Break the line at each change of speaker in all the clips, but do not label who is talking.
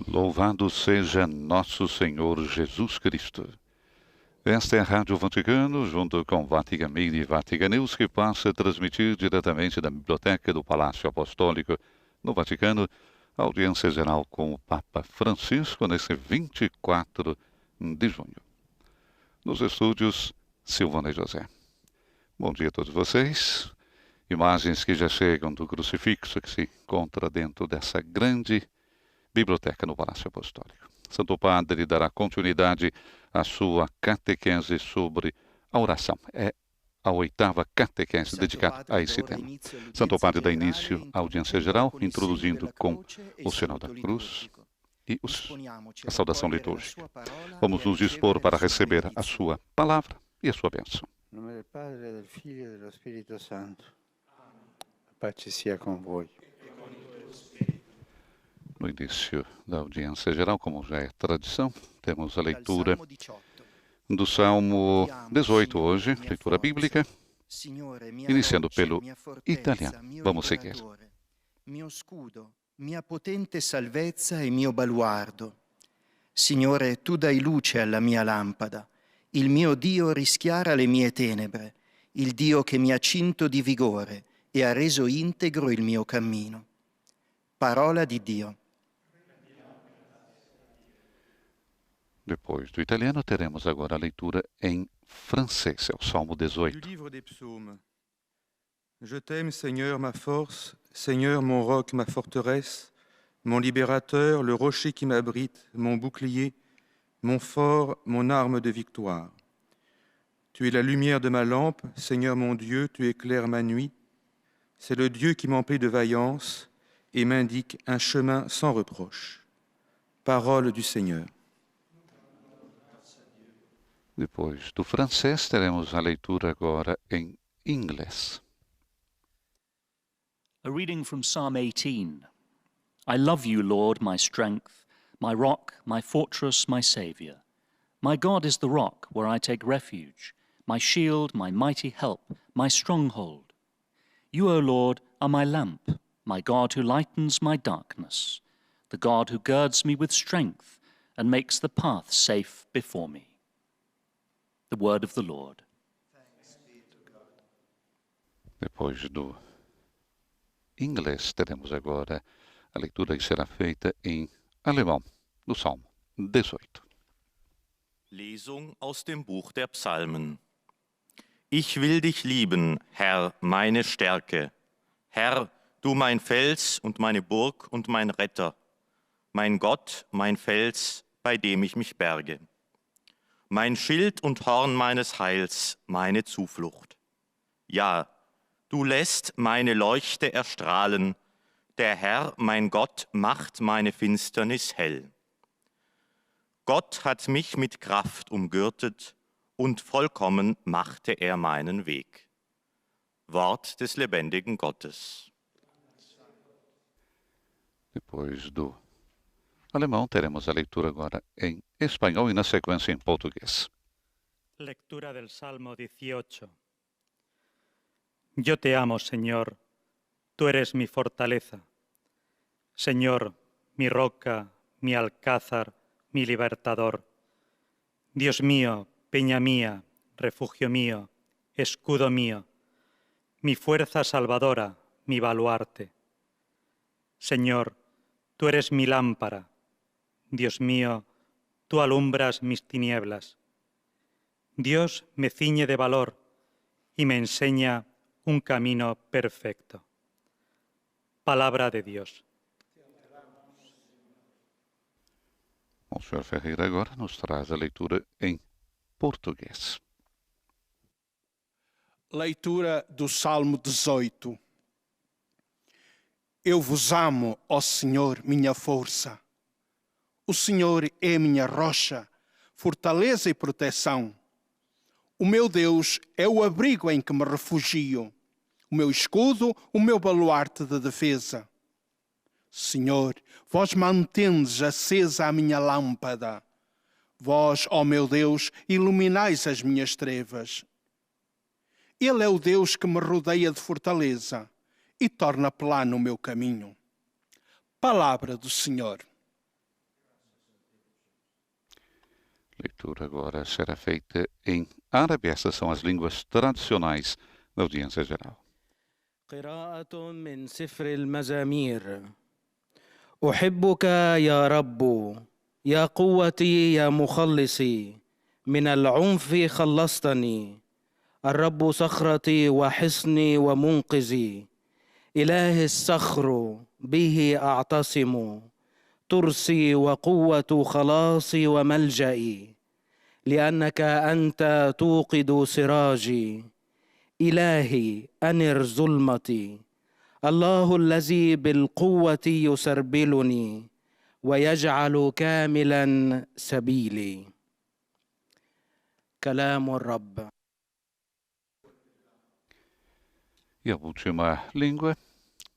Louvado seja nosso Senhor Jesus Cristo. Esta é a Rádio Vaticano, junto com Vatican Media e Vatican News, que passa a transmitir diretamente da Biblioteca do Palácio Apostólico, no Vaticano, a audiência geral com o Papa Francisco, nesse 24 de junho. Nos estúdios, Silvana e José. Bom dia a todos vocês. Imagens que já chegam do crucifixo que se encontra dentro dessa grande biblioteca no Palácio Apostólico. Santo Padre dará continuidade à sua catequese sobre a oração. É a 8ª catequese dedicada a esse tema. Santo Padre dá início à audiência geral, introduzindo com o sinal da cruz e a saudação litúrgica. Vamos nos dispor para receber a sua palavra e a sua bênção.
Em nome do Padre, do Filho e do Espírito Santo. A paz sia com voi.
No início da audiência geral, como já é tradição, temos a leitura do Salmo 18 hoje, leitura bíblica, iniciando pelo italiano. Vamos seguir.
Mio scudo, mia potente salvezza e mio baluardo. Signore, tu dai luce alla mia lampada. Il mio Dio rischiara le mie tenebre, il Dio che mi ha cinto di vigore e ha reso integro il mio cammino. Parola di Dio.
Depois do italiano, teremos agora a leitura em francês, é o Salmo 18.
Du livre des psaumes. Je t'aime, Seigneur, ma force, Seigneur, mon roc, ma forteresse, mon libérateur, le rocher qui m'abrite, mon bouclier, mon fort, mon arme de victoire. Tu es la lumière de ma lampe, Seigneur mon Dieu, tu éclaires ma nuit. C'est le Dieu qui m'emplit de vaillance et m'indique un chemin sans reproche. Parole du Seigneur.
Depois do francês, teremos a leitura agora em inglês.
A reading from Psalm 18. I love you, Lord, my strength, my rock, my fortress, my Saviour. My God is the rock where I take refuge, my shield, my mighty help, my stronghold. You, O Lord, are my lamp, my God who lightens my darkness, the God who girds me with strength and makes the path safe before me. The word of the Lord.
Depois do inglês, teremos agora a leitura que será feita em alemão, do Salmo 18.
Lesung aus dem Buch der Psalmen. Ich will dich lieben, Herr, meine Stärke. Herr, du mein Fels und meine Burg und mein Retter. Mein Gott, mein Fels, bei dem ich mich berge. Mein Schild und Horn meines Heils, meine Zuflucht. Ja, du lässt meine Leuchte erstrahlen. Der Herr, mein Gott, macht meine Finsternis hell. Gott hat mich mit Kraft umgürtet und vollkommen machte er meinen Weg. Wort des lebendigen Gottes.
Depois do alemão, teremos a leitura agora em espanhol e, na sequência, em português.
Lectura del Salmo 18. Yo te amo, Señor, tú eres mi fortaleza. Señor, mi roca, mi alcázar, mi libertador. Dios mío, peña mía, refugio mío, escudo mío, mi fuerza salvadora, mi baluarte. Señor, tú eres mi lámpara. Dios mío, tú alumbras mis tinieblas. Dios me ciñe de valor y me enseña un camino perfecto. Palabra de Dios.
O Sr. Ferreira agora nos traz a leitura em português.
Leitura do Salmo 18. Eu vos amo, ó Senhor, minha força. O Senhor é minha rocha, fortaleza e proteção. O meu Deus é o abrigo em que me refugio, o meu escudo, o meu baluarte de defesa. Senhor, vós mantendes acesa a minha lâmpada. Vós, ó meu Deus, iluminais as minhas trevas. Ele é o Deus que me rodeia de fortaleza e torna plano o meu caminho. Palavra do Senhor.
Leitura agora será feita em árabe. Essas são as línguas tradicionais da audiência geral.
قراءة من سفر المزامير. أحبك يا رب، يا قوتي يا مخلصي، من العنف خلصتني، الرب صخرتي وحصني ومنقذي، إله الصخر به أعتصم، ترسي وقوة خلاصي وملجئي، لأنك أنت توقد سراجي، إلهي أنر ظلمتي، الله الذي بالقوة يسربلني ويجعل كاملا سبيلي. كلام الرب.
E a última língua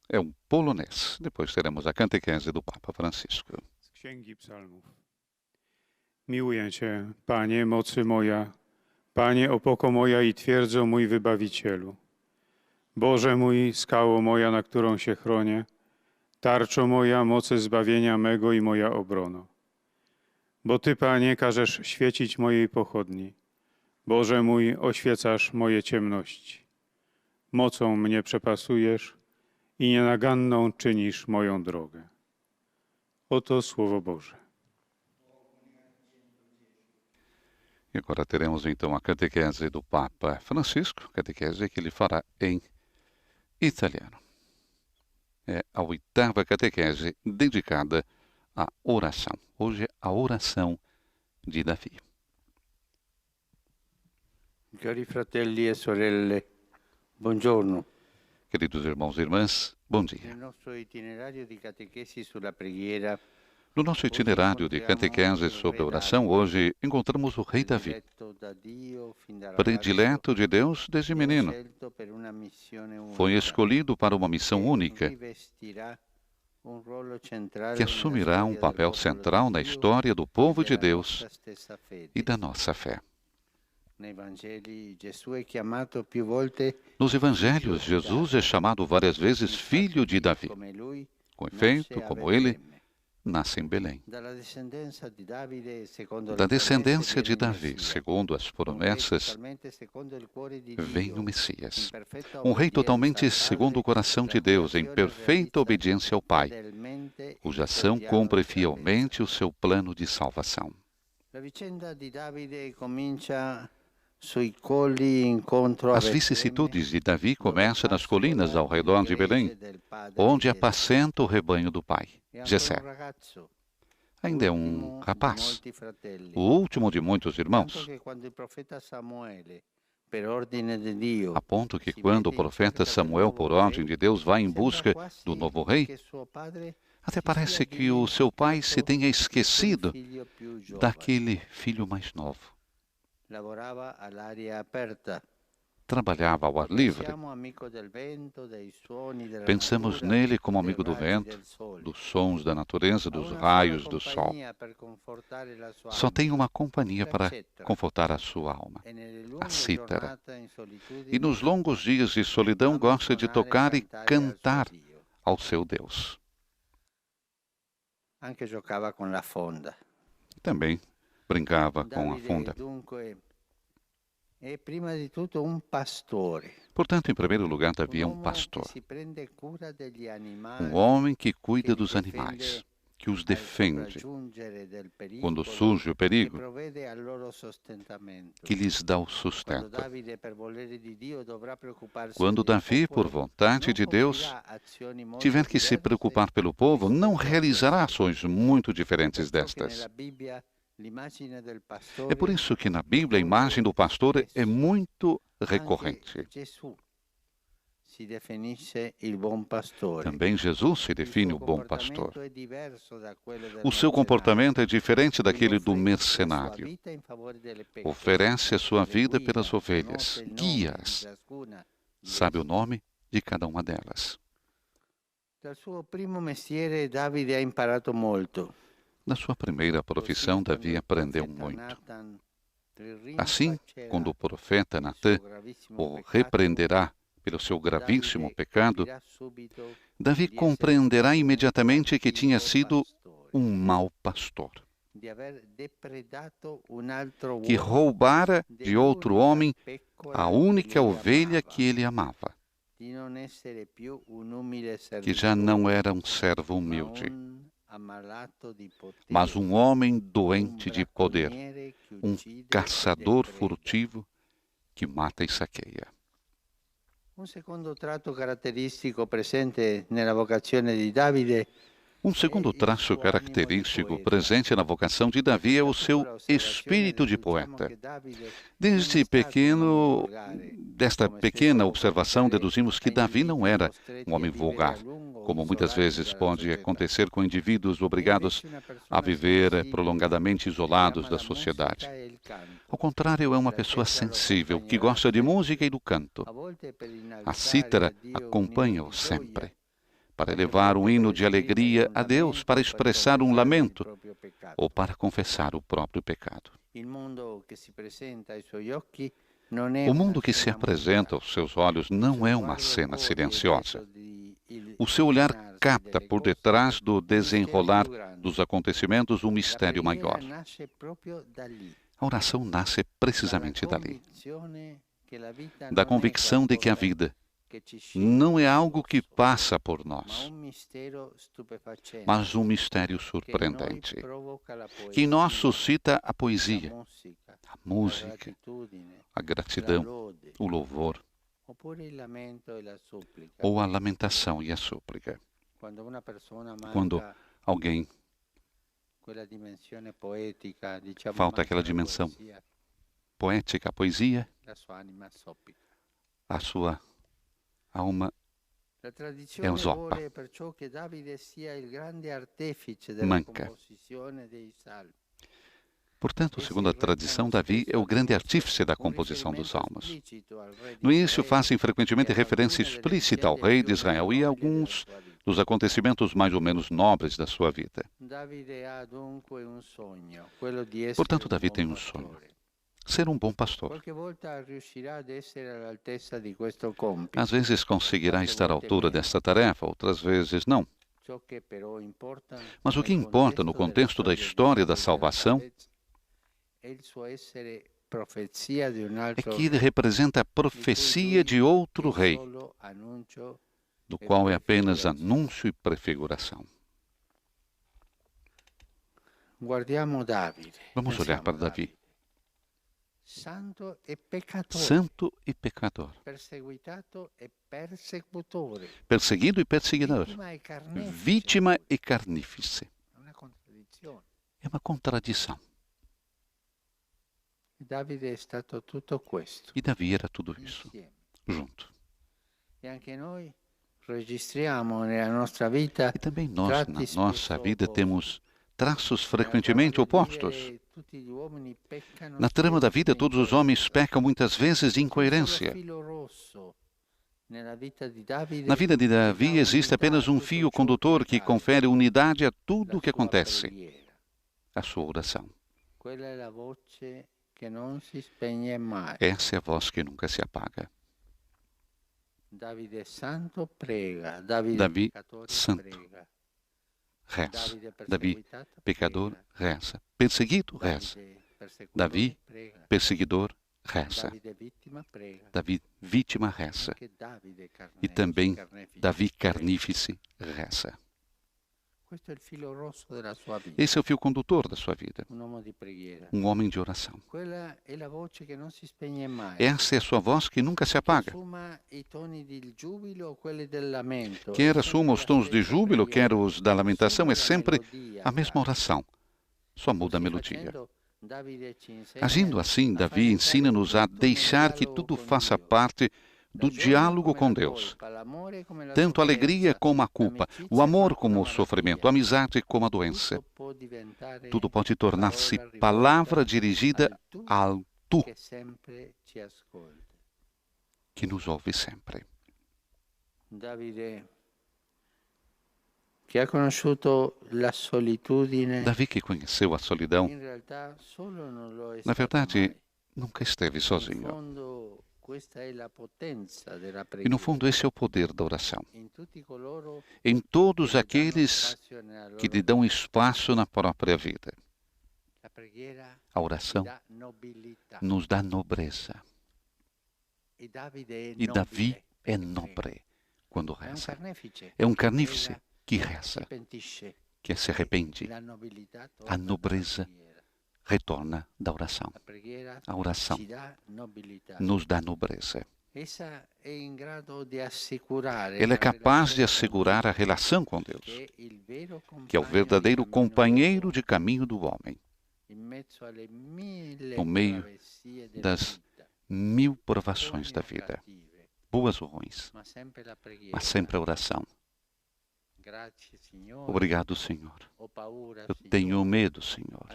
é um polonês. Depois teremos a catequese do Papa Francisco.
Z Księgi Psalmów. Miłuję Cię, Panie, mocy moja, Panie, opoko moja i twierdzo mój Wybawicielu. Boże mój, skało moja, na którą się chronię, tarczo moja, mocy zbawienia mego i moja obrono. Bo Ty, Panie, każesz świecić mojej pochodni. Boże mój, oświecasz moje ciemności. Mocą mnie przepasujesz i nienaganną czynisz moją drogę. Oto Słowo Boże.
E agora teremos então a catequese do Papa Francisco, catequese que ele fará em italiano. É a 8ª catequese dedicada à oração. Hoje é a oração de Davi.
Cari fratelli e sorelle, buongiorno.
Queridos irmãos e irmãs, bom dia.
Nel nostro itinerario di catechesi sulla preghiera,
No nosso itinerário de catequese sobre oração, hoje encontramos o rei Davi,
eletto da Dio fin da
predileto de Deus desde menino.
scelto per una missione unica,
Foi escolhido para uma missão única,
rivestirà un ruolo centrale
que
nella
assumirá um
storia del
papel
popolo
central
di
na
Dio
história do povo
e
de
della
Deus
nostra stessa fede.
e da nossa fé.
Nei Vangeli Gesù è chiamato più volte
Nos evangelhos, Jesus é chamado várias vezes filho de Davi.
come lui,
Com
nasce
efeito,
a
como ele,
Betlemme.
nasce em Belém.
Dalla discendenza di Davide, secondo
Da
le
descendência
promesse,
de
viene il
Davi,
Messia,
segundo as
un re
promessas,
totalmente secondo il cuore di
vem
Dio,
o Messias.
in perfetta
Um rei
obbedienza
totalmente
al
segundo o
Padre,
coração de
la
Deus, em
cui azione
perfeita
realizza
obediência ao Pai,
fedelmente
cuja
il suo
ação
piano
cumpre
di salvezza.
fielmente o seu plano de salvação.
La vicenda di Davide comincia sui colli incontro a
As
Betlemme,
vicissitudes de Davi
dove
começam nas
pascola
colinas ao redor de
le
Belém,
gregge del padre
onde
Jesse.
apacenta o rebanho do pai,
È ancora
Jessé.
un ragazzo,
Ainda é
ultimo di
rapaz,
molti fratelli.
o último de muitos
Tanto
irmãos,
che quando il profeta Samuele, per ordine di Dio,
a ponto que
si
quando o
mette in
profeta
cerca del
Samuel,
nuovo
por
re,
ordem de Deus, vai em
sembra
busca
quasi
do novo rei,
che suo padre
até
si
parece
sia
que o seu pai se
dimenticato
tenha
di quel
esquecido
figlio più giovane.
daquele filho mais novo.
Lavorava all'aria aperta.
Trabalhava ao ar livre.
Siamo amico del vento, dei suoni della
Pensamos
natura,
nele como
dei
amigo do
raggi
vento,
del sole.
dos sons da natureza,
Ha
dos
una
raios
sola
do sol.
compagnia per confortare la sua
Só
anima,
tem uma companhia para
cítara.
confortar a sua alma,
e nelle
a
lunghe
cítara.
giornate in solitudine
E nos longos dias de solidão
ama
gosta de
suonare
tocar e
cantare al suo
cantar
Dio.
ao seu Deus.
Anche giocava con la fonda.
Também brincava com a
Davide
funda.
dunque è prima di tutto un pastore,
Portanto, em primeiro lugar, Davi é um
uomo
pastor,
che si prende cura degli animali,
um homem que cuida
que
dos
li defende
animais, que os
al
defende
sopraggiungere del
quando
pericolo,
surge o
che
perigo,
provvede al loro sostentamento.
que lhes dá o
Quando
sustento.
Davide, per volere di Dio, dovrà preoccuparsi
Quando
del
Davi, por
popolo,
vontade
non
de Deus,
compirà azioni molto
tiver que se
diverse
preocupar pelo povo, não
rispetto a
realizará
queste.
ações muito diferentes
Ecco che
destas.
nella Bibbia l'immagine del
É por
pastore
isso que na Bíblia a imagem do pastor é muito recorrente.
anche Gesù si definisce il buon pastore.
Também Jesus se
Il
define
suo
o bom
comportamento
pastor.
è diverso da quello del
O seu
mercenario.
comportamento é diferente daquele do
Lui offre la sua
mercenário.
vita in favore delle pecore,
Oferece a sua
le
vida
guida,
pelas ovelhas,
conosce il nome di
guia-as,
ciascuna di
sabe o
esse.
nome de cada uma delas.
Dal suo primo mestiere Davide ha imparato molto.
Na sua primeira profissão,
Così,
Davi
quando il
aprendeu
profeta
muito.
Nathan li
Assim,
rinfaccerà
quando o profeta
il
Natã
suo gravissimo
o
peccato,
repreenderá pelo seu gravíssimo
Davide
pecado,
capirà subito
Davi
di essere
compreenderá
stato un
imediatamente que tinha
cattivo
sido
pastore.
um mau pastor. que roubara de outro homem a única ovelha que ele amava, que já não era um servo humilde, mas um homem doente de poder, um caçador furtivo que mata e saqueia.
Un secondo tratto caratteristico presente nella vocazione di Davide
Um segundo traço característico presente na vocação de Davi é o seu espírito de poeta. Desde pequeno, desta pequena observação, deduzimos que Davi não era um homem vulgar, como muitas vezes pode acontecer com indivíduos obrigados a viver prolongadamente isolados da sociedade. Ao contrário, é uma pessoa sensível, que gosta de música e do canto. A cítara acompanha-o sempre, para elevar um hino de alegria a Deus, para expressar um lamento ou para confessar o próprio pecado. O mundo que se apresenta aos seus olhos não é uma cena silenciosa. O seu olhar capta por detrás do desenrolar dos acontecimentos um mistério maior. A oração nasce precisamente dali, da convicção de que a vida não é algo que passa por nós, mas um mistério surpreendente, que em nós suscita a poesia, a música, a gratidão, o louvor, ou a lamentação e a súplica. Quando alguém falta aquela dimensão poética, a poesia, a sua alma zoppa, manca. Portanto, segundo a tradição, Davi é o grande artífice da composição dos salmos. No início, fazem frequentemente referência explícita ao rei de Israel e a alguns dos acontecimentos mais ou menos nobres da sua vida. Portanto, Davi tem um sonho: ser um bom pastor. Às vezes conseguirá estar à altura desta tarefa, outras vezes não. Mas o que importa no contexto da história da salvação é que ele representa a profecia de outro rei, do qual é apenas anúncio e prefiguração. Vamos olhar para Davi. Santo e pecador, perseguido e perseguidor, vítima e carnífice. É uma contradição. E Davi era tudo isso, junto. E também nós, na nossa vida, temos traços frequentemente opostos. Na trama da vida, todos os homens pecam muitas vezes de incoerência. Na vida de Davi existe apenas um fio condutor que confere unidade a tudo o que acontece: a sua oração. Essa é a voz que nunca se apaga. Davi santo, reza. Davi, pecador, reza. Perseguido, reza. Davi, perseguidor, reza. Davi, vítima, reza. E também Davi, carnífice, reza. Esse é o fio condutor da sua vida. Um homem de oração. Essa é a sua voz que nunca se apaga. Quer assuma os tons de júbilo, quer os da lamentação, é sempre a mesma oração. Só muda a melodia. Agindo assim, Davi ensina-nos a deixar que tudo faça parte do diálogo com Deus. Tanto a alegria como a culpa, o amor como o sofrimento, a amizade como a doença. Tudo pode tornar-se palavra dirigida ao Tu, que nos ouve sempre. Davi, que conheceu a solidão, na verdade, nunca esteve sozinho. E no fundo esse é o poder da oração. Em todos aqueles que lhe dão espaço na própria vida. A oração nos dá nobreza. E Davi é nobre quando reza. É um carnífice que reza, que se arrepende. A nobreza retorna da oração. A oração nos dá nobreza. Ela é capaz de assegurar a relação com Deus, que é o verdadeiro companheiro de caminho do homem, no meio das 1000 provações da vida, boas ou ruins, mas sempre a oração. Obrigado, Senhor. Eu tenho medo, Senhor.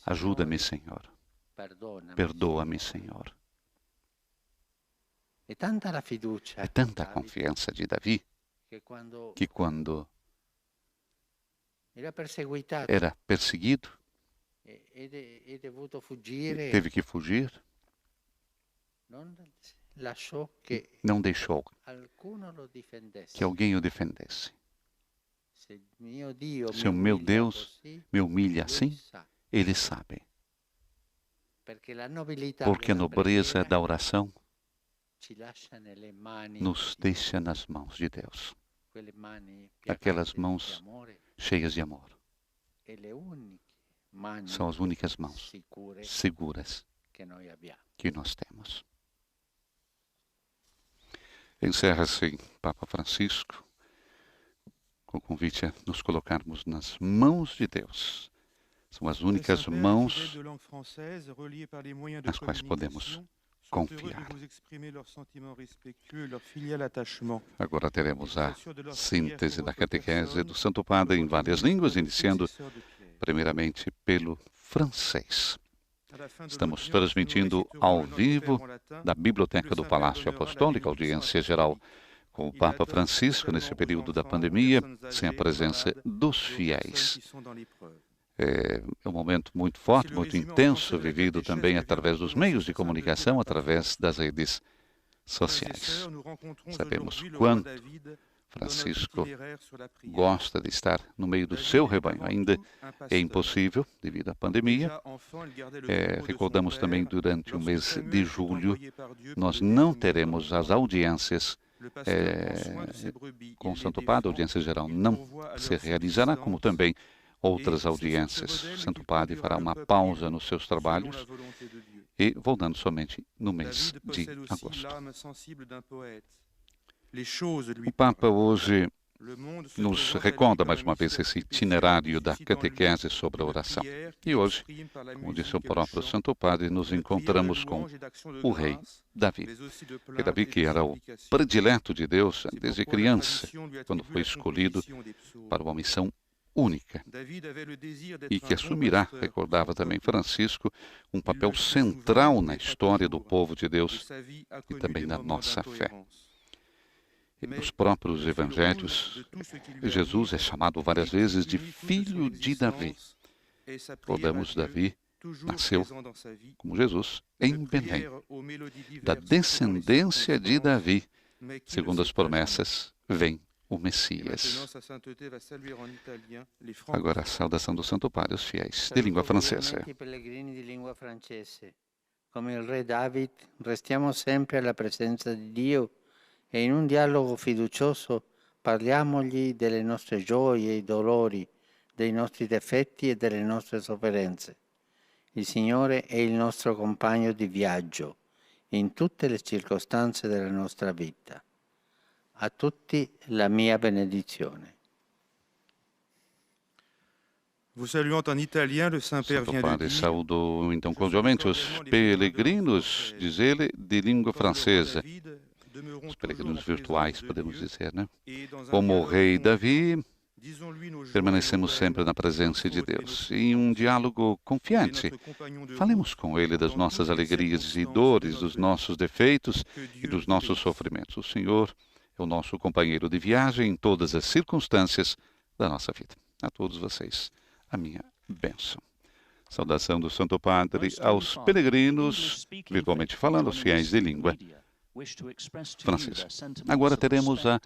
Ajuda-me, Senhor. Perdoa-me, Senhor. É tanta a confiança de Davi que quando era perseguido, teve que fugir, não deixou que alguém o defendesse. Se o meu Deus me humilha assim, Ele sabe. Porque a nobreza da oração nos deixa nas mãos de Deus. Aquelas mãos cheias de amor. São as únicas mãos seguras que nós temos. Encerra-se Papa Francisco com o convite a nos colocarmos nas mãos de Deus. São as únicas mãos nas quais podemos confiar. Agora teremos a síntese da catequese do Santo Padre em várias línguas, iniciando primeiramente pelo francês. Estamos transmitindo ao vivo da Biblioteca do Palácio Apostólico, audiência geral com o Papa Francisco nesse período da pandemia, sem a presença dos fiéis. É um momento muito forte, muito intenso, vivido também através dos meios de comunicação, através das redes sociais. Sabemos quanto Francisco gosta de estar no meio do seu rebanho. Ainda é impossível devido à pandemia. Recordamos também durante o mês de julho, nós não teremos as audiências com o Santo Padre, a audiência geral não se realizará, como também outras audiências. O Santo Padre fará uma pausa nos seus trabalhos e voltando somente no mês de agosto. O Papa hoje nos recorda mais uma vez esse itinerário da catequese sobre a oração. E hoje, como disse o próprio Santo Padre, nos encontramos com o rei Davi. E Davi, que era o predileto de Deus desde criança, quando foi escolhido para uma missão única, e que assumirá, recordava também Francisco, um papel central na história do povo de Deus e também na nossa fé. E nos próprios evangelhos, Jesus é chamado várias vezes de filho de Davi. Recordamos, Davi nasceu, como Jesus, em Belém. Da descendência de Davi, segundo as promessas, vem o Messias. Agora a saudação do Santo Padre aos fiéis de língua francesa.
Come il re David, restiamo sempre alla presenza di Dio e in un dialogo fiducioso parliamogli delle nostre gioie e dolori, dei nostri difetti e delle nostre sofferenze. Il Signore è il nostro compagno di viaggio in tutte le circostanze della nostra vita. A tutti la mia benedizione.
Vous saluant en italien, le Saint-Père
Santo
vient de
Padre
dire:
saudou então cordialmente os peregrinos, diz ele, de língua francesa. Os peregrinos virtuais, podemos dizer, né? Como o rei Davi, permanecemos sempre na presença de Deus. E em um diálogo confiante, falemos com Ele das nossas alegrias e dores, dos nossos defeitos e dos nossos sofrimentos. O Senhor é o nosso companheiro de viagem em todas as circunstâncias da nossa vida. A todos vocês, a minha bênção. Saudação do Santo Padre aos peregrinos, virtualmente falando, aos fiéis de língua francesa. Agora teremos a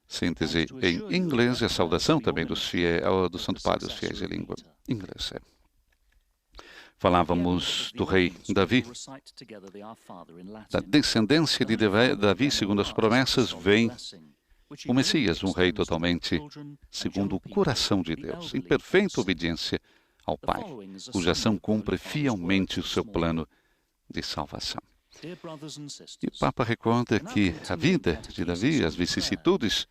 síntese em inglês e a saudação também do Santo Padre aos fiéis de língua inglesa. Falávamos do rei Davi. Da descendência de Davi, segundo as promessas, vem o Messias, um rei totalmente segundo o coração de Deus, em perfeita obediência ao Pai, cuja ação cumpre fielmente o seu plano de salvação. E o Papa recorda que a vida de Davi, as vicissitudes,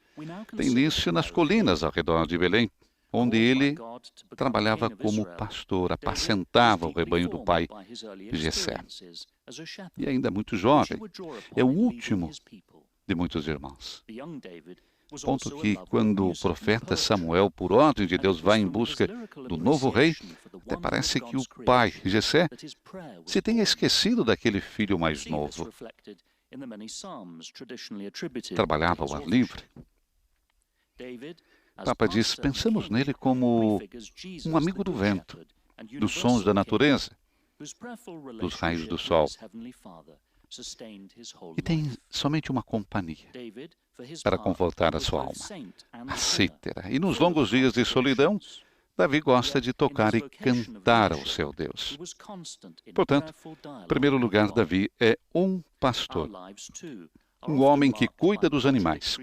tem início nas colinas ao redor de Belém, onde ele trabalhava como pastor, apacentava o rebanho do pai Jessé. E ainda muito jovem, é o último de muitos irmãos. Ponto que, quando o profeta Samuel, por ordem de Deus, vai em busca do novo rei, até parece que o pai, Jessé, se tenha esquecido daquele filho mais novo. Trabalhava ao ar livre. O Papa diz, pensamos nele como um amigo do vento, dos sons da natureza, dos raios do sol. E tem somente uma companhia para confortar a sua alma, a cítara. E nos longos dias de solidão, Davi gosta de tocar e cantar ao seu Deus. Portanto, em primeiro lugar, Davi é um pastor, um homem que cuida dos animais,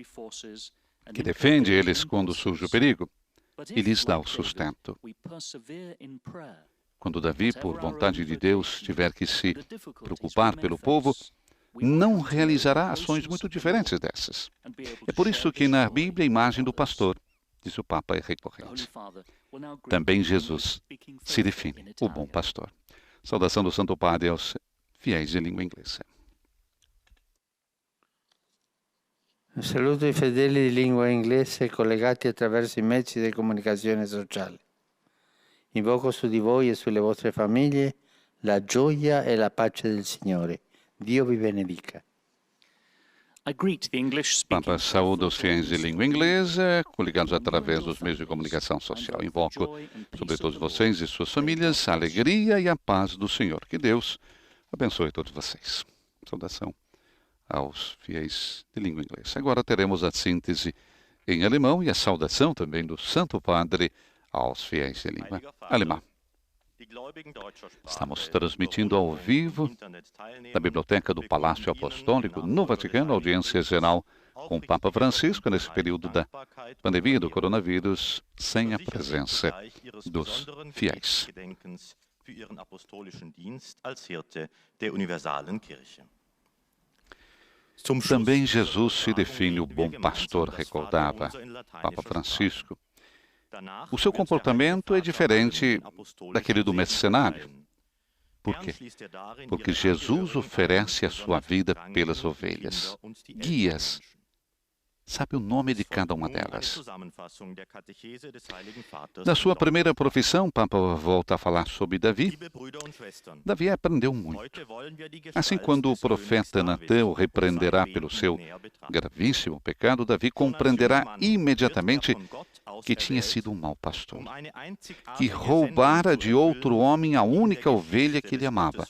que defende eles quando surge o perigo e lhes dá o sustento. Quando Davi, por vontade de Deus, tiver que se preocupar pelo povo, não realizará ações muito diferentes dessas. É por isso que na Bíblia a imagem do pastor, diz o Papa, é recorrente. Também Jesus se define o bom pastor. Saudação do Santo Padre aos fiéis de língua inglesa.
Saluto i fedeli di lingua inglese collegati attraverso i mezzi di comunicazione sociale. Invoco su di voi e sulle vostre famiglie la gioia e la pace del Signore. Dio vi benedica.
Papa saúda os fiéis de língua inglesa, coligados através dos meios de comunicação social. Invoco sobre todos vocês e suas famílias a alegria e a paz do Senhor. Que Deus abençoe todos vocês. Saudação aos fiéis de língua inglesa. Agora teremos a síntese em alemão e a saudação também do Santo Padre aos fiéis de língua alemã. Estamos transmitindo ao vivo da Biblioteca do Palácio Apostólico no Vaticano, audiência geral com o Papa Francisco nesse período da pandemia do coronavírus, sem a presença dos fiéis. Também Jesus se define o bom pastor, recordava Papa Francisco. O seu comportamento é diferente daquele do mercenário. Por quê? Porque Jesus oferece a sua vida pelas ovelhas, guia-as, sabe o nome de cada uma delas. Na sua primeira profissão, o Papa volta a falar sobre Davi. Davi aprendeu muito. Assim, quando o profeta Natan o repreenderá pelo seu gravíssimo pecado, Davi compreenderá imediatamente que tinha sido um mau pastor, que roubara de outro homem a única ovelha que ele amava,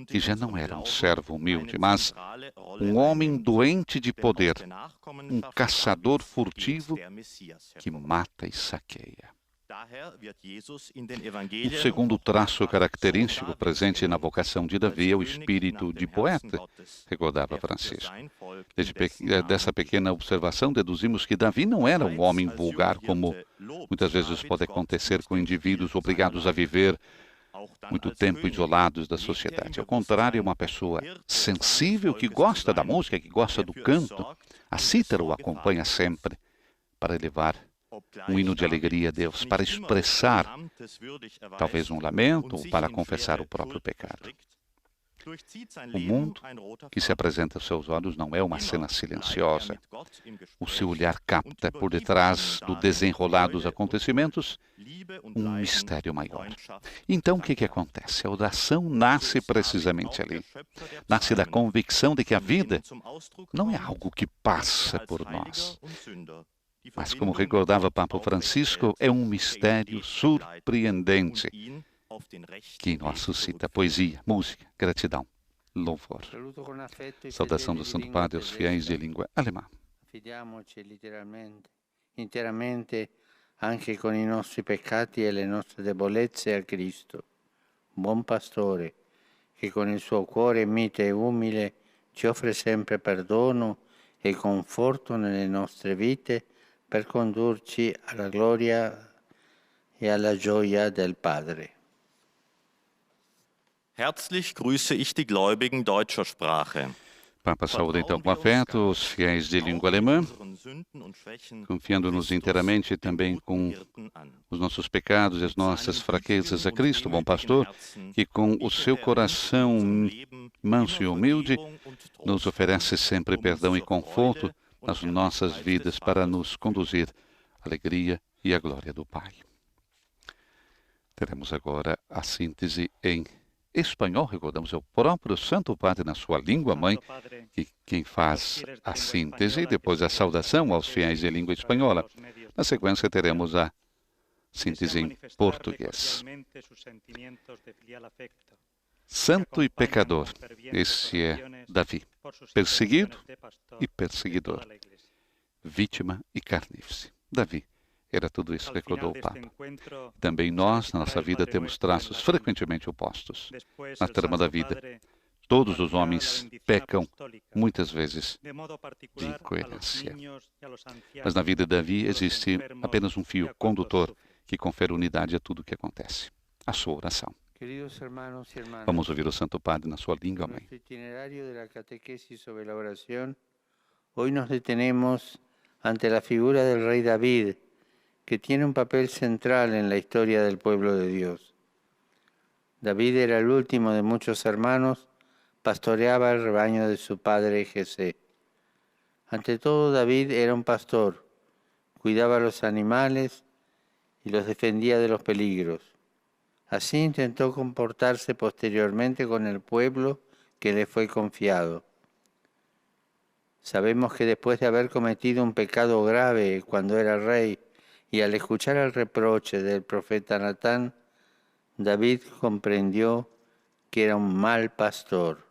que já não era um servo humilde, mas um homem doente de poder, um caçador furtivo que mata e saqueia. O segundo traço característico presente na vocação de Davi é o espírito de poeta, recordava Francisco. Dessa pequena observação, deduzimos que Davi não era um homem vulgar, como muitas vezes pode acontecer com indivíduos obrigados a viver muito tempo isolados da sociedade. Ao contrário, é uma pessoa sensível que gosta da música, que gosta do canto. A cítara o acompanha sempre para elevar um hino de alegria a Deus, para expressar talvez um lamento ou para confessar o próprio pecado. O mundo que se apresenta aos seus olhos não é uma cena silenciosa. O seu olhar capta, por detrás do desenrolar dos acontecimentos, um mistério maior. Então, o que acontece? A oração nasce precisamente ali. Nasce da convicção de que a vida não é algo que passa por nós, mas, como recordava Papa Francisco, é um mistério surpreendente que nos suscita poesia, música, gratidão, louvor. Saudação do Santo Padre aos fiéis de língua alemã.
Affidiamoci interamente, anche con i nostri peccati e le nostre debolezze a Cristo. buon pastore, che con il suo cuore mite e umile ci offre sempre perdono e conforto nelle nostre vite per condurci alla gloria e alla gioia del Padre.
Herzlich grüße ich die Gläubigen deutscher Sprache.
Papa saúda então com afeto os fiéis de língua alemã, confiando-nos inteiramente também com os nossos pecados e as nossas fraquezas a Cristo, bom pastor, que com o seu coração manso e humilde nos oferece sempre perdão e conforto nas nossas vidas para nos conduzir à alegria e à glória do Pai. Teremos agora a síntese em espanhol, recordamos, é o próprio Santo Padre na sua língua mãe, que quem faz a síntese e depois a saudação aos fiéis de língua espanhola. Na sequência teremos a síntese em português. Santo e pecador, esse é Davi, perseguido e perseguidor, vítima e carnífice. Davi era tudo isso, recordou o Papa. Também nós, na nossa vida, temos traços frequentemente opostos. Na trama da vida, todos os homens pecam, muitas vezes, de incoerência. Mas na vida de Davi existe apenas um fio condutor que confere unidade a tudo o que acontece: a sua oração. Vamos ouvir o Santo Padre na sua língua mãe.
No itinerário da catequese sobre a oração, hoje nos detenemos ante a figura do rei David, que tiene un papel central en la historia del pueblo de Dios. David era el último de muchos hermanos, pastoreaba el rebaño de su padre Jesé. Ante todo, David era un pastor, cuidaba a los animales y los defendía de los peligros. Así intentó comportarse posteriormente con el pueblo que le fue confiado. Sabemos que después de haber cometido un pecado grave cuando era rey, y al escuchar el reproche del profeta Natán, David comprendió que era un mal pastor,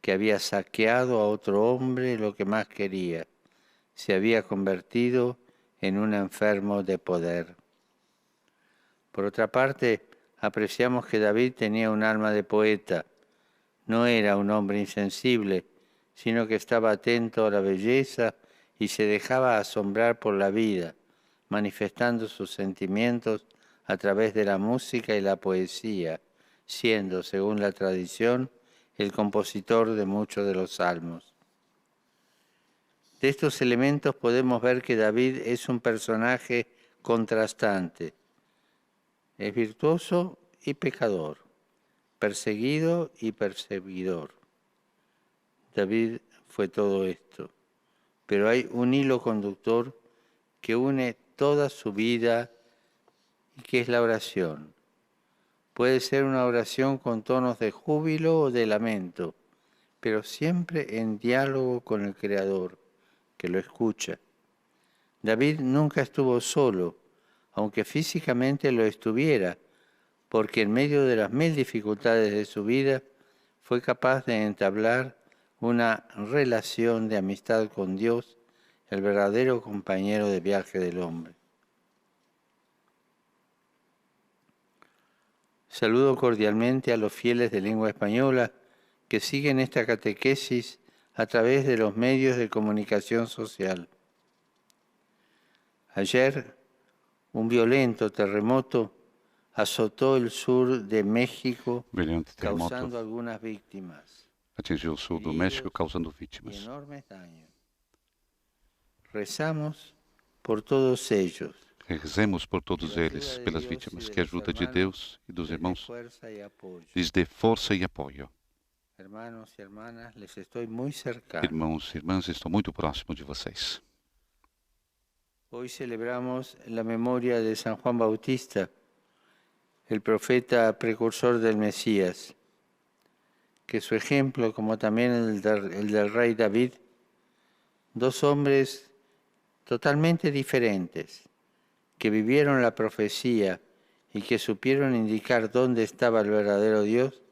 que había saqueado a otro hombre lo que más quería. Se había convertido en un enfermo de poder. Por otra parte, apreciamos que David tenía un alma de poeta. No era un hombre insensible, sino que estaba atento a la belleza y se dejaba asombrar por la vida, manifestando sus sentimientos a través de la música y la poesía, siendo, según la tradición, el compositor de muchos de los salmos. De estos elementos podemos ver que David es un personaje contrastante. Es virtuoso y pecador, perseguido y perseguidor. David fue todo esto, pero hay un hilo conductor que une toda su vida y que es la oración. Puede ser una oración con tonos de júbilo o de lamento, pero siempre en diálogo con el Creador, que lo escucha. David nunca estuvo solo, aunque físicamente lo estuviera, porque en medio de las 1000 dificultades de su vida fue capaz de entablar una relación de amistad con Dios, el verdadero compañero de viaje del hombre. Saludo cordialmente a los fieles de lengua española que siguen esta catequesis a través de los medios de comunicación social. Ayer, un violento terremoto azotó el sur de México, causando algunas víctimas.
Atingiu o sul do México, causando vítimas.
Y enormes daños. Rezamos por todos ellos.
Rezemos por todos eles, pelas vítimas, que a ajuda de Deus e dos irmãos lhes dê força e apoio.
Hermanos y hermanas, les estoy muy cercano.
Irmãos e irmãs, estou muito próximo de vocês.
Hoy celebramos la memoria de San Juan Bautista, el profeta precursor del Mesías, que su ejemplo, como también el del rey David, dos hombres totalmente diferentes, que vivieron la profecía y que supieron indicar dónde estaba el verdadero Dios,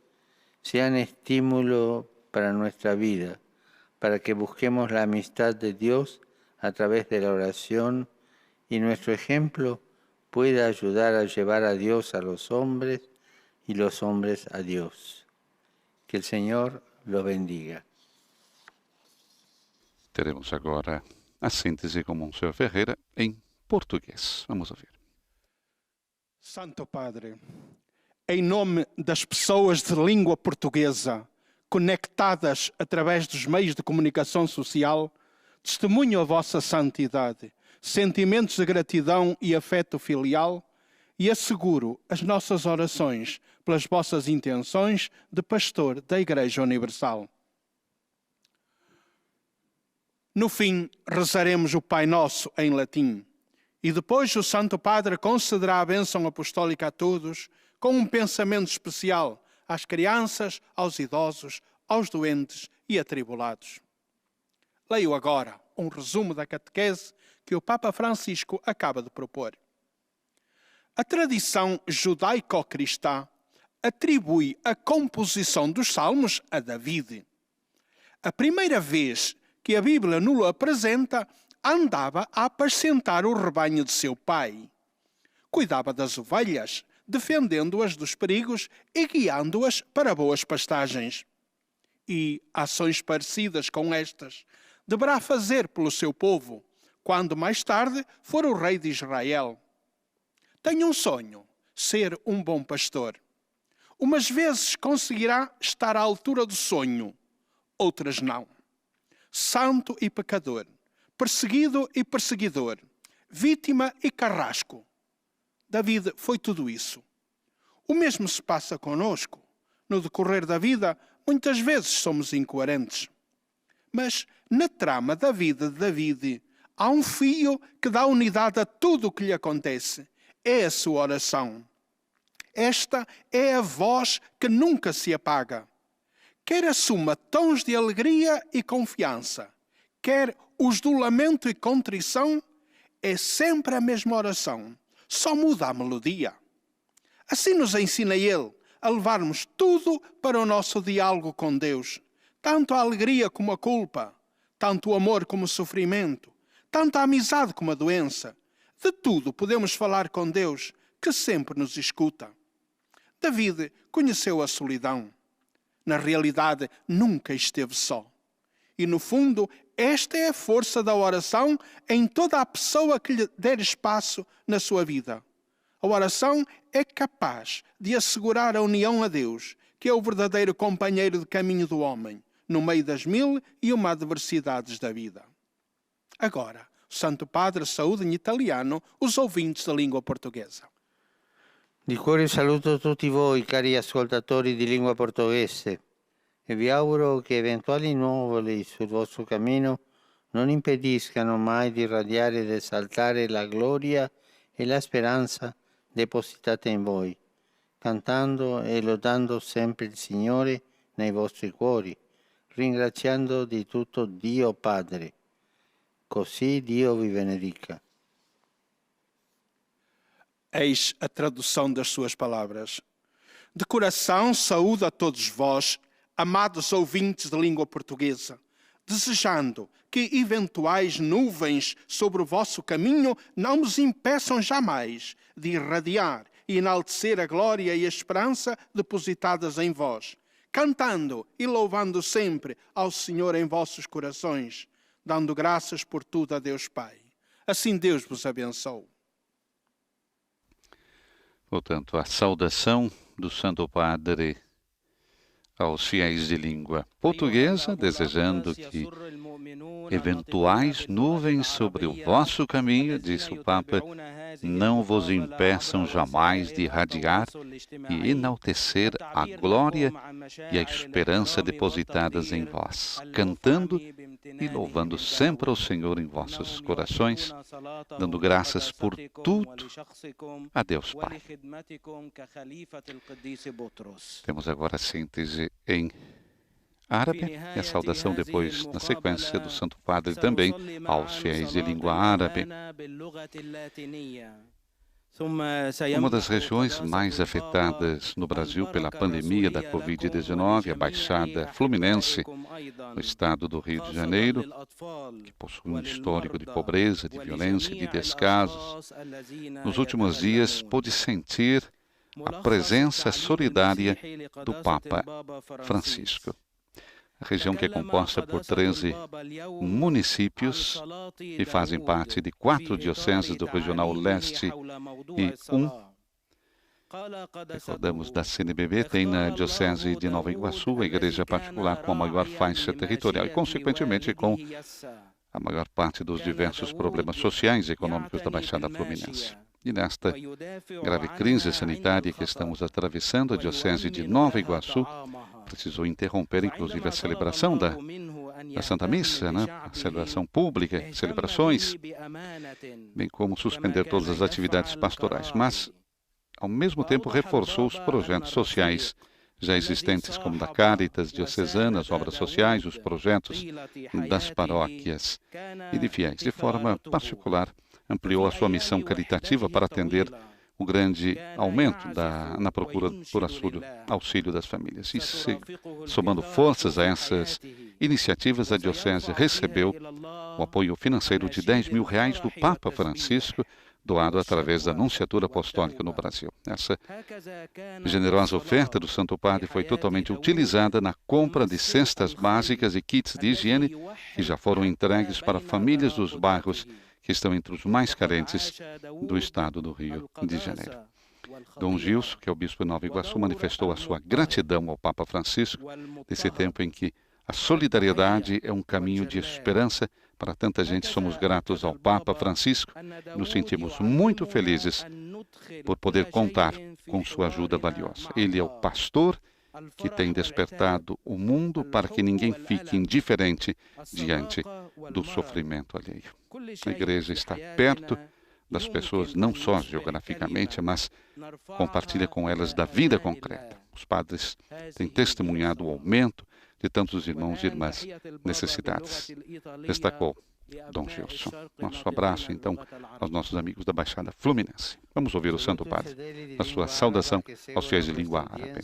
sean estímulo para nuestra vida, para que busquemos la amistad de Dios a través de la oración y nuestro ejemplo pueda ayudar a llevar a Dios a los hombres y los hombres a Dios. Que el Señor lo bendiga.
Teremos agora a síntese com Monsenhor Ferreira em português. Vamos ouvir.
Santo Padre, em nome das pessoas de língua portuguesa, conectadas através dos meios de comunicação social, testemunho a vossa santidade, sentimentos de gratidão e afeto filial e asseguro as nossas orações pelas vossas intenções de pastor da Igreja Universal. No fim, rezaremos o Pai Nosso em latim e depois o Santo Padre concederá a bênção apostólica a todos com um pensamento especial às crianças, aos idosos, aos doentes e atribulados. Leio agora um resumo da catequese que o Papa Francisco acaba de propor. A tradição judaico-cristã atribui a composição dos salmos a David. A primeira vez que a Bíblia nos apresenta, andava a apacentar o rebanho de seu pai. Cuidava das ovelhas, defendendo-as dos perigos e guiando-as para boas pastagens. E ações parecidas com estas deverá fazer pelo seu povo, quando mais tarde for o rei de Israel. Tenho um sonho, ser um bom pastor. Umas vezes conseguirá estar à altura do sonho, outras não. Santo e pecador, perseguido e perseguidor, vítima e carrasco. David foi tudo isso. O mesmo se passa conosco. No decorrer da vida, muitas vezes somos incoerentes. Mas na trama da vida de David, há um fio que dá unidade a tudo o que lhe acontece. É a sua oração. Esta é a voz que nunca se apaga. Quer assuma tons de alegria e confiança, quer os do lamento e contrição, é sempre a mesma oração, só muda a melodia. Assim nos ensina ele a levarmos tudo para o nosso diálogo com Deus, tanto a alegria como a culpa, tanto o amor como o sofrimento, tanto a amizade como a doença. De tudo podemos falar com Deus, que sempre nos escuta. David conheceu a solidão. Na realidade, nunca esteve só. E, no fundo, esta é a força da oração em toda a pessoa que lhe der espaço na sua vida. A oração é capaz de assegurar a união a Deus, que é o verdadeiro companheiro de caminho do homem, no meio das 1001 adversidades da vida. Agora, o Santo Padre saúda em italiano os ouvintes da língua portuguesa.
Di cuore saluto tutti voi, cari ascoltatori di lingua portoghese, e vi auguro che eventuali nuvole sul vostro cammino non impediscano mai di irradiare ed esaltare la gloria e la speranza depositate in voi, cantando e lodando sempre il Signore nei vostri cuori, ringraziando di tutto Dio Padre. Così Dio vi benedica.
Eis a tradução das suas palavras. De coração, saúdo a todos vós, amados ouvintes de língua portuguesa, desejando que eventuais nuvens sobre o vosso caminho não vos impeçam jamais de irradiar e enaltecer a glória e a esperança depositadas em vós, cantando e louvando sempre ao Senhor em vossos corações, dando graças por tudo a Deus Pai. Assim Deus vos abençoe.
Portanto, a saudação do Santo Padre aos fiéis de língua portuguesa, desejando que eventuais nuvens sobre o vosso caminho, disse o Papa, não vos impeçam jamais de irradiar e enaltecer a glória e a esperança depositadas em vós, cantando e louvando sempre ao Senhor em vossos corações, dando graças por tudo a Deus Pai. Temos agora a síntese em árabe e a saudação depois, na sequência, do Santo Padre também aos fiéis de língua árabe. Uma das regiões mais afetadas no Brasil pela pandemia da Covid-19, a Baixada Fluminense, no estado do Rio de Janeiro, que possui um histórico de pobreza, de violência e de descasos, nos últimos dias pôde sentir a presença solidária do Papa Francisco. A região que é composta por 13 municípios e fazem parte de 4 dioceses do Regional Leste e 1. Recordamos da CNBB, tem na Diocese de Nova Iguaçu a igreja particular com a maior faixa territorial e, consequentemente, com a maior parte dos diversos problemas sociais e econômicos da Baixada Fluminense. E nesta grave crise sanitária que estamos atravessando, a Diocese de Nova Iguaçu precisou interromper, inclusive, a celebração da Santa Missa, a celebração pública, celebrações, bem como suspender todas as atividades pastorais. Mas, ao mesmo tempo, reforçou os projetos sociais já existentes, como da Caritas diocesana, as obras sociais, os projetos das paróquias e de fiéis. De forma particular, ampliou a sua missão caritativa para atender o grande aumento na procura por auxílio das famílias. E somando forças a essas iniciativas, a Diocese recebeu o apoio financeiro de R$10 mil do Papa Francisco, doado através da Nunciatura Apostólica no Brasil. Essa generosa oferta do Santo Padre foi totalmente utilizada na compra de cestas básicas e kits de higiene que já foram entregues para famílias dos bairros que estão entre os mais carentes do estado do Rio de Janeiro. Dom Gilson, que é o bispo de Nova Iguaçu, manifestou a sua gratidão ao Papa Francisco nesse tempo em que a solidariedade é um caminho de esperança para tanta gente. Somos gratos ao Papa Francisco e nos sentimos muito felizes por poder contar com sua ajuda valiosa. Ele é o pastor que tem despertado o mundo para que ninguém fique indiferente diante do sofrimento alheio. A igreja está perto das pessoas, não só geograficamente, mas compartilha com elas da vida concreta. Os padres têm testemunhado o aumento de tantos irmãos e irmãs necessitadas. Destacou Dom Gilson. Nosso abraço, então, aos nossos amigos da Baixada Fluminense. Vamos ouvir o Santo Padre, a sua saudação aos fiéis de língua árabe.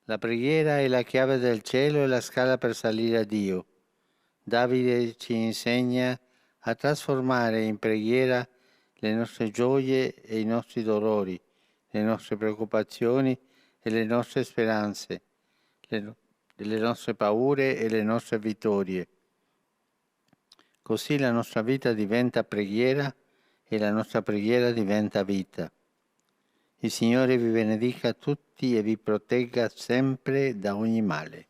La preghiera è la chiave del cielo e la scala per salire a Dio. Davide ci insegna a trasformare in preghiera le nostre gioie e i nostri dolori, le nostre preoccupazioni e le nostre speranze, le nostre paure e le nostre vittorie. Così la nostra vita diventa preghiera e la nostra preghiera diventa vita. Il Signore vi benedica tutti e vi protegga sempre da ogni male.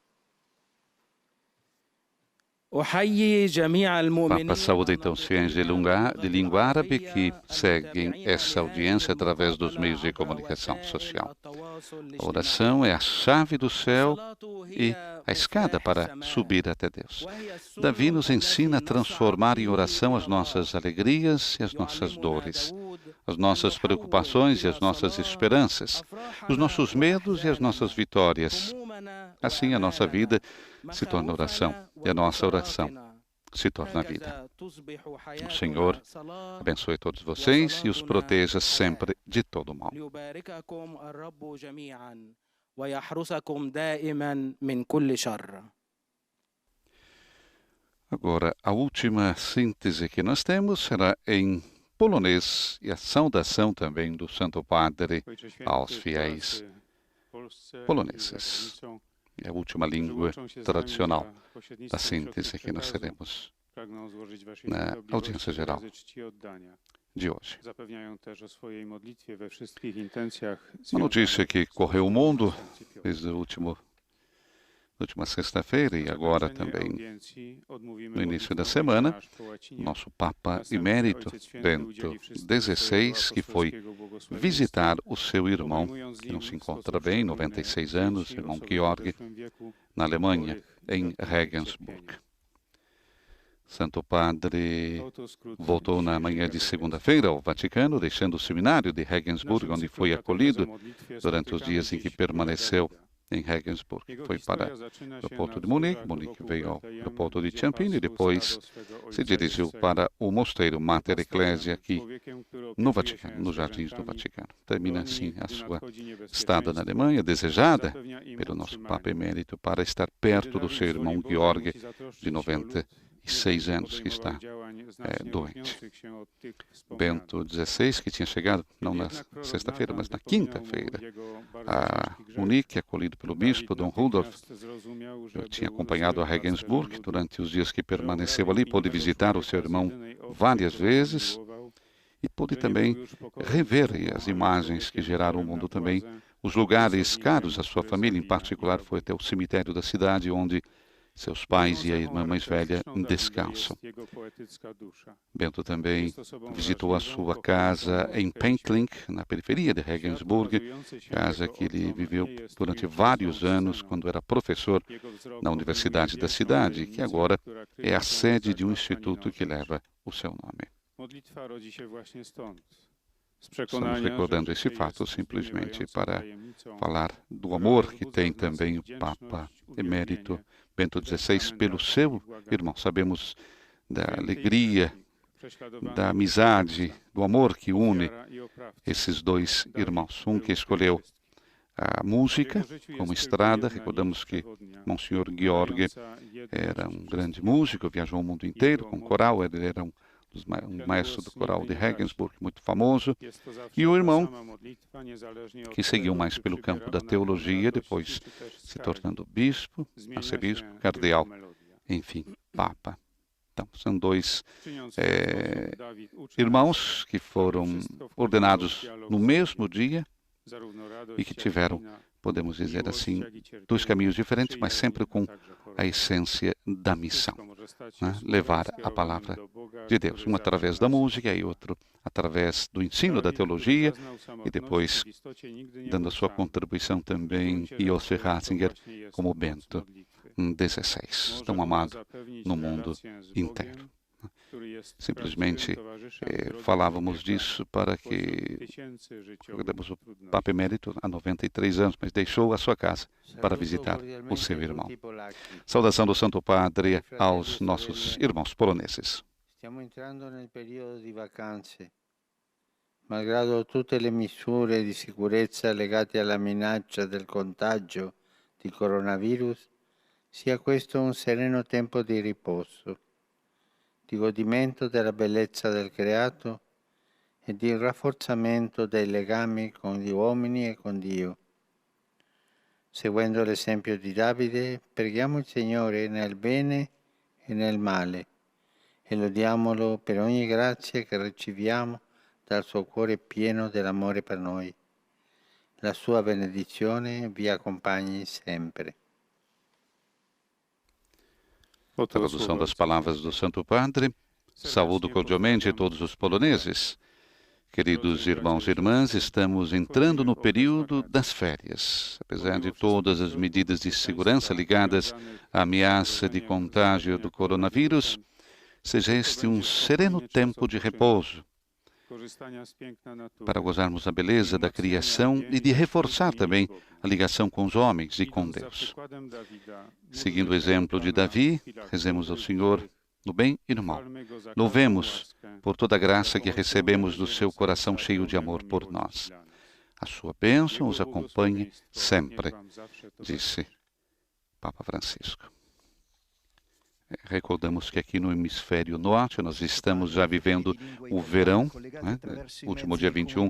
Papa saúda então os fiéis de língua árabe que seguem essa audiência através dos meios de comunicação social. A oração é a chave do céu e a escada para subir até Deus. Davi nos ensina a transformar em oração as nossas alegrias e as nossas dores, as nossas preocupações e as nossas esperanças, os nossos medos e as nossas vitórias. Assim, a nossa vida se torna oração e a nossa oração se torna vida. O Senhor abençoe todos vocês e os proteja sempre de todo mal. Agora, a última síntese que nós temos será em polonês e a saudação também do Santo Padre aos fiéis poloneses. É a última língua tradicional da síntese que nós teremos na audiência geral de hoje. Uma notícia que correu o mundo desde a última sexta-feira e agora também no início da semana, nosso Papa Emérito Bento XVI, que foi visitar o seu irmão, que não se encontra bem, 96 anos, irmão Georg, na Alemanha, em Regensburg. Santo Padre voltou na manhã de segunda-feira ao Vaticano, deixando o seminário de Regensburg, onde foi acolhido durante os dias em que permaneceu em Regensburg. Foi para o aeroporto de Munique, Munique veio ao aeroporto de Ciampino e depois se dirigiu para o mosteiro Mater Ecclesia aqui no Vaticano, nos jardins do Vaticano. Termina assim a sua estada na Alemanha, desejada pelo nosso Papa Emérito para estar perto do seu irmão Georg, de 96 anos, que está doente. Bento XVI, que tinha chegado, não na sexta-feira, mas na quinta-feira, a Munique, acolhido pelo bispo, Dom Rudolf, tinha acompanhado a Regensburg durante os dias que permaneceu ali, pôde visitar o seu irmão várias vezes e pôde também rever as imagens que geraram o mundo também, os lugares caros à sua família, em particular foi até o cemitério da cidade, onde seus pais e a irmã mais velha descansam. Bento também visitou a sua casa em Peinkling, na periferia de Regensburg, casa que ele viveu durante vários anos quando era professor na universidade da cidade, que agora é a sede de um instituto que leva o seu nome. Estamos recordando esse fato simplesmente para falar do amor que tem também o Papa Emérito Bento XVI pelo seu irmão. Sabemos da alegria, da amizade, do amor que une esses dois irmãos. Um que escolheu a música como estrada. Recordamos que Monsenhor Georg era um grande músico, viajou o mundo inteiro com coral, ele era um maestro do coral de Regensburg, muito famoso, e o irmão que seguiu mais pelo campo da teologia, depois se tornando bispo, arcebispo, cardeal, enfim, papa. Então, são dois irmãos que foram ordenados no mesmo dia e que tiveram, podemos dizer assim, dois caminhos diferentes, mas sempre com a essência da missão, né? Levar a palavra de Deus, um através da música e outro através do ensino da teologia, e depois dando a sua contribuição também Josef Ratzinger como Bento XVI, tão amado no mundo inteiro. Simplesmente falávamos disso para que recordemos o Papa Emérito há 93 anos, mas deixou a sua casa para visitar o seu irmão. Saudação do Santo Padre aos nossos irmãos poloneses.
Stiamo entrando nel periodo di vacanze. Malgrado tutte le misure di sicurezza legate alla minaccia del contagio di coronavirus, sia questo un sereno tempo di riposo, di godimento della bellezza del creato e di rafforzamento dei legami con gli uomini e con Dio. Seguendo l'esempio di Davide, preghiamo il Signore nel bene e nel male e lodiamolo per ogni grazia che riceviamo dal suo cuore pieno dell'amore per noi. La sua benedizione vi accompagni sempre.
Tradução das palavras do Santo Padre. Saúdo cordialmente todos os poloneses. Queridos irmãos e irmãs, estamos entrando no período das férias. Apesar de todas as medidas de segurança ligadas à ameaça de contágio do coronavírus, seja este um sereno tempo de repouso, para gozarmos a beleza da criação e de reforçar também a ligação com os homens e com Deus. Seguindo o exemplo de Davi, rezemos ao Senhor no bem e no mal. Louvemos por toda a graça que recebemos do seu coração cheio de amor por nós. A sua bênção os acompanhe sempre, disse Papa Francisco. Recordamos que aqui no hemisfério norte nós estamos já vivendo o verão, né? Último dia 21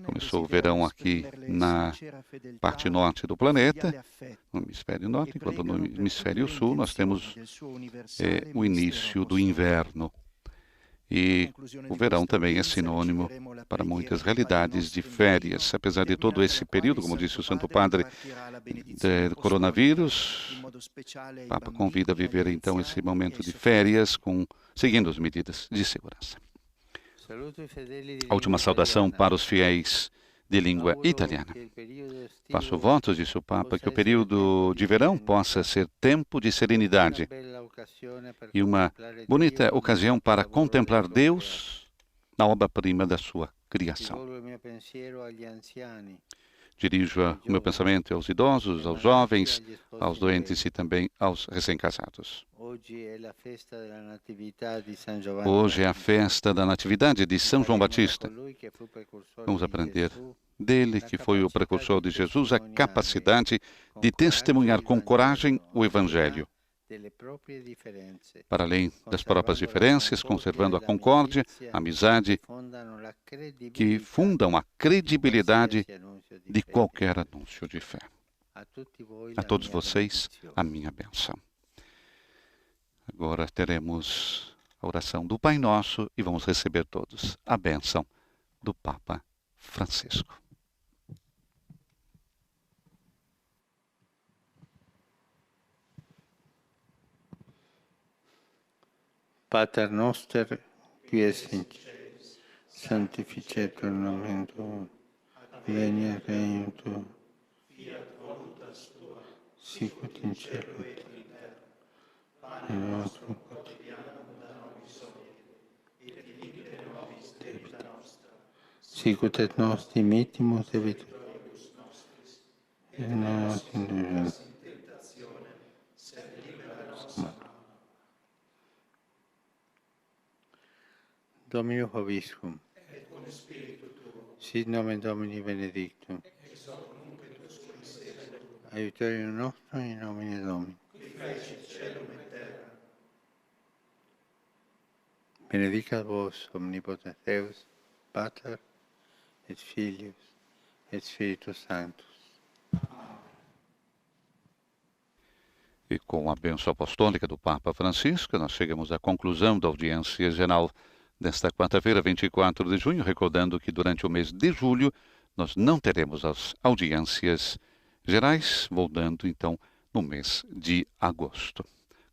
começou o verão aqui na parte norte do planeta, no hemisfério norte, enquanto no hemisfério sul nós temos o início do inverno. E o verão também é sinônimo para muitas realidades de férias. Apesar de todo esse período, como disse o Santo Padre, do coronavírus, o Papa convida a viver então esse momento de férias seguindo as medidas de segurança. A última saudação para os fiéis de língua italiana. Faço votos, disse o Papa, que o período de verão possa ser tempo de serenidade e uma bonita ocasião para contemplar Deus na obra-prima da sua criação. Dirijo o meu pensamento aos idosos, aos jovens, aos doentes e também aos recém-casados. Hoje é a festa da Natividade de São João Batista. Vamos aprender dele, que foi o precursor de Jesus, a capacidade de testemunhar com coragem o Evangelho. Para além das próprias diferenças, conservando a concórdia, a amizade, que fundam a credibilidade de qualquer anúncio de fé. A todos vocês, a minha bênção. Agora teremos a oração do Pai Nosso e vamos receber todos a bênção do Papa Francisco.
Pater noster, qui es in celis, sanctificetur nomen tuum, veniat regnum tuum, fiat voluntas tua, sicut in cielo et in terra. Panem nostrum quotidianum da nobis hodie, et dimitte nobis debita nostra, sicut et nos dimittimus debitoribus nostris, et non nos inducas in tentationem, sed libera nos a male. Dominus vobiscum, et cum spiritu tuo, sit nomen Domini benedictum, ex hoc nunc et usque in seculum, aiuterium nostrum in nomine Domini, qui fecit caelum et terra. Benedicat vos omnipotens Deus, Pater, et Filius, et Spiritus Sanctus.
E com a bênção apostólica do Papa Francisco, nós chegamos à conclusão da audiência geral desta quarta-feira, 24 de junho, recordando que durante o mês de julho nós não teremos as audiências gerais, voltando então no mês de agosto.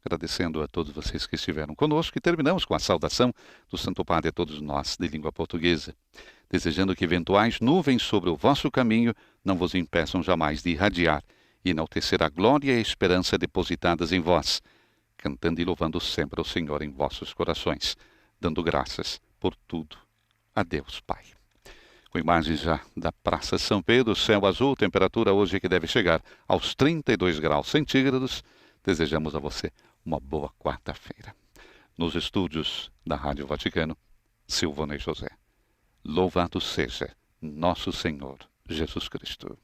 Agradecendo a todos vocês que estiveram conosco e terminamos com a saudação do Santo Padre a todos nós de língua portuguesa, desejando que eventuais nuvens sobre o vosso caminho não vos impeçam jamais de irradiar e enaltecer a glória e a esperança depositadas em vós, cantando e louvando sempre o Senhor em vossos corações, dando graças por tudo a Deus Pai. Com imagens já da Praça São Pedro, céu azul, temperatura hoje que deve chegar aos 32 graus centígrados, desejamos a você uma boa quarta-feira. Nos estúdios da Rádio Vaticano, Silvonei José. Louvado seja nosso Senhor Jesus Cristo.